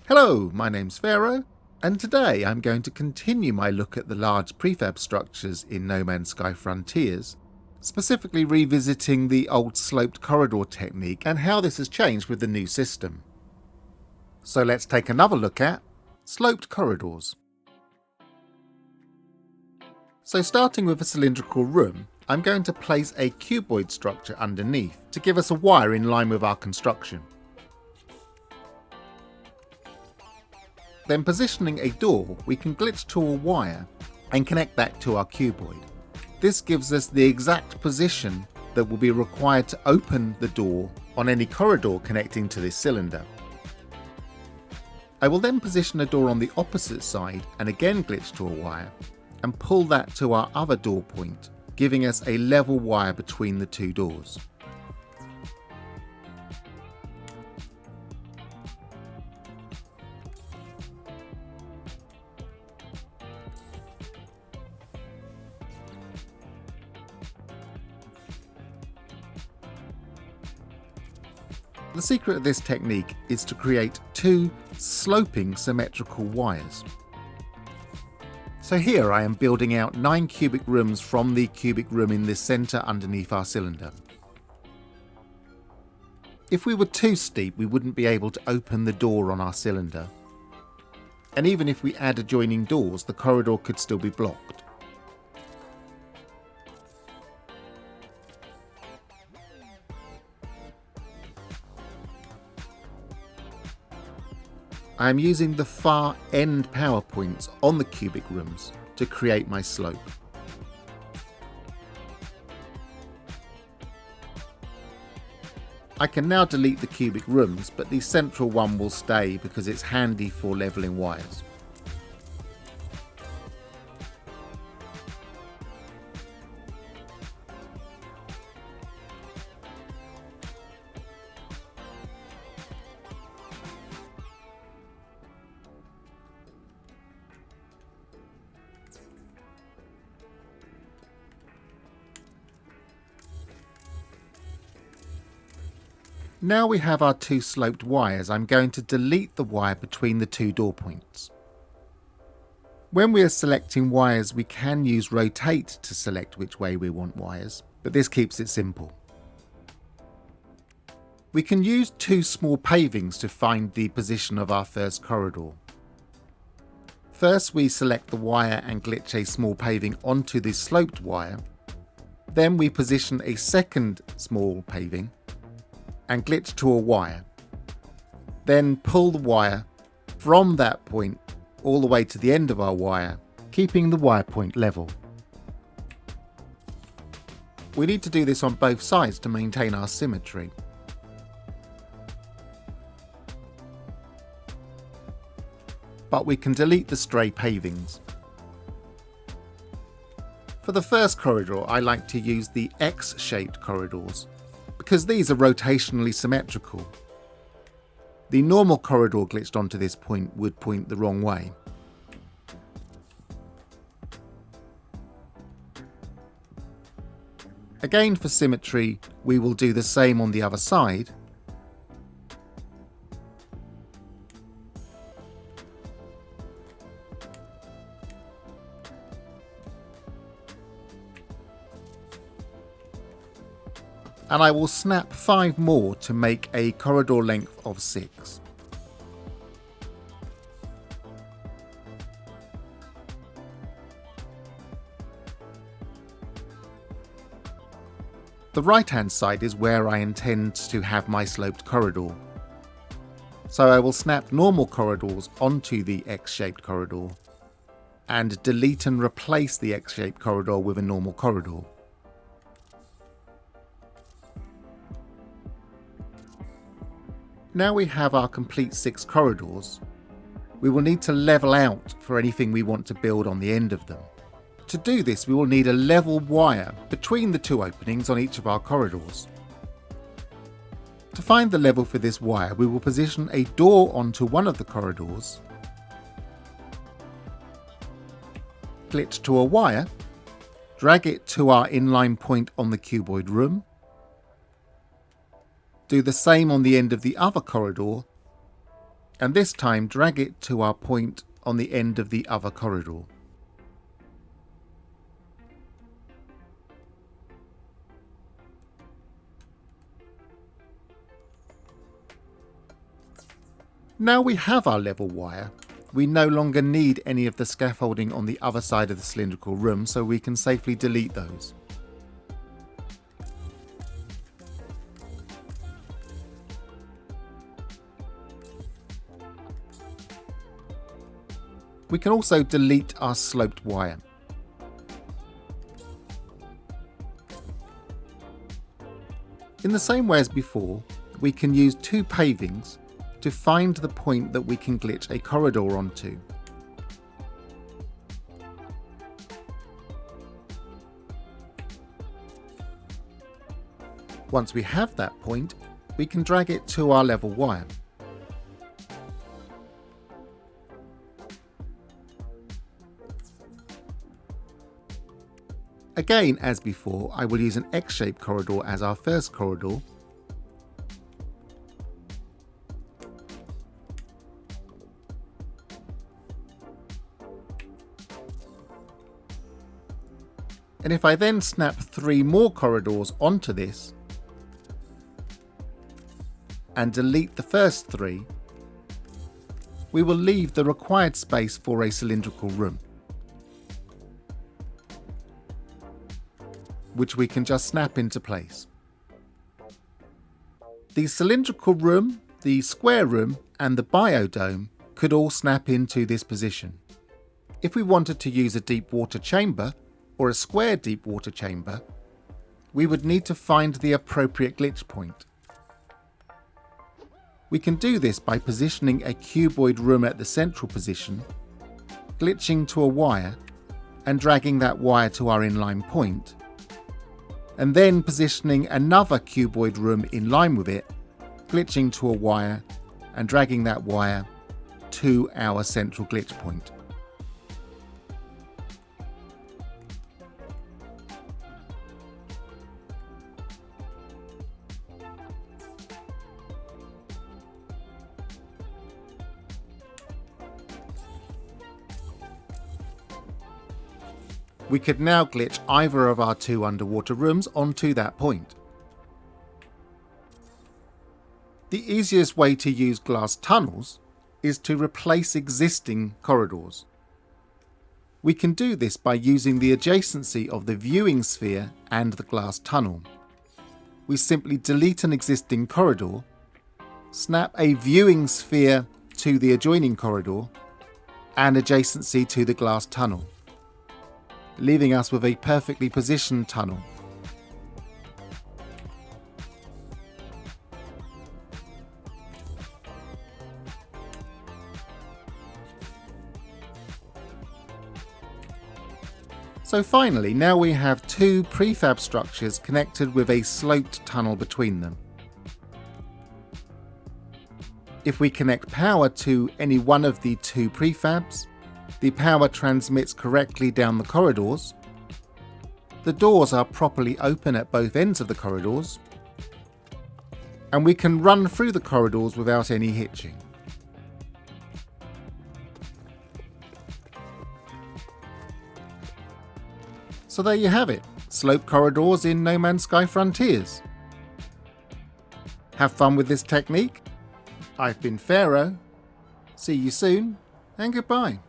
Hello, my name's Pharaoh, and today I'm going to continue my look at the large prefab structures in No Man's Sky Frontiers, specifically revisiting the old sloped corridor technique and how this has changed with the new system. So let's take another look at sloped corridors. So starting with a cylindrical room, I'm going to place a cuboid structure underneath to give us a wire in line with our construction. Then positioning a door, we can glitch to a wire and connect that to our cuboid. This gives us the exact position that will be required to open the door on any corridor connecting to this cylinder. I will then position a door on the opposite side and again glitch to a wire and pull that to our other door point, giving us a level wire between the two doors. The secret of this technique is to create two sloping symmetrical wires. So here I am building out 9 cubic rooms from the cubic room in the centre underneath our cylinder. If we were too steep, we wouldn't be able to open the door on our cylinder. And even if we add adjoining doors, the corridor could still be blocked. I am using the far end power points on the cubic rooms to create my slope. I can now delete the cubic rooms, but the central one will stay because it's handy for levelling wires. Now we have our two sloped wires, I'm going to delete the wire between the two door points. When we are selecting wires, we can use rotate to select which way we want wires, but this keeps it simple. We can use two small pavings to find the position of our first corridor. First we select the wire and glitch a small paving onto the sloped wire. Then we position a second small paving and glitch to a wire. Then pull the wire from that point all the way to the end of our wire, keeping the wire point level. We need to do this on both sides to maintain our symmetry. But we can delete the stray pavings. For the first corridor, I like to use the X-shaped corridors, because these are rotationally symmetrical. The normal corridor glitched onto this point would point the wrong way. Again, for symmetry, we will do the same on the other side. And I will snap 5 more to make a corridor length of 6. The right hand side is where I intend to have my sloped corridor. So I will snap normal corridors onto the X-shaped corridor and delete and replace the X-shaped corridor with a normal corridor. Now we have our complete 6 corridors, we will need to level out for anything we want to build on the end of them. To do this, we will need a level wire between the 2 openings on each of our corridors. To find the level for this wire, we will position a door onto one of the corridors, glitch to a wire, drag it to our inline point on the cuboid room, do the same on the end of the other corridor, and this time drag it to our point on the end of the other corridor. Now we have our level wire, we no longer need any of the scaffolding on the other side of the cylindrical room, so we can safely delete those. We can also delete our sloped wire. In the same way as before, we can use two pavings to find the point that we can glitch a corridor onto. Once we have that point, we can drag it to our level wire. Again, as before, I will use an X-shaped corridor as our first corridor. And if I then snap 3 more corridors onto this and delete the first 3, we will leave the required space for a cylindrical room, which we can just snap into place. The cylindrical room, the square room and the biodome could all snap into this position. If we wanted to use a deep water chamber or a square deep water chamber, we would need to find the appropriate glitch point. We can do this by positioning a cuboid room at the central position, glitching to a wire and dragging that wire to our inline point, and then positioning another cuboid room in line with it, glitching to a wire and dragging that wire to our central glitch point. We could now glitch either of our 2 underwater rooms onto that point. The easiest way to use glass tunnels is to replace existing corridors. We can do this by using the adjacency of the viewing sphere and the glass tunnel. We simply delete an existing corridor, snap a viewing sphere to the adjoining corridor and adjacency to the glass tunnel, leaving us with a perfectly positioned tunnel. So finally, now we have 2 prefab structures connected with a sloped tunnel between them. If we connect power to any one of the 2 prefabs, the power transmits correctly down the corridors, the doors are properly open at both ends of the corridors, and we can run through the corridors without any hitching. So there you have it, sloped corridors in No Man's Sky Frontiers. Have fun with this technique. I've been Pharaoh. See you soon, and goodbye.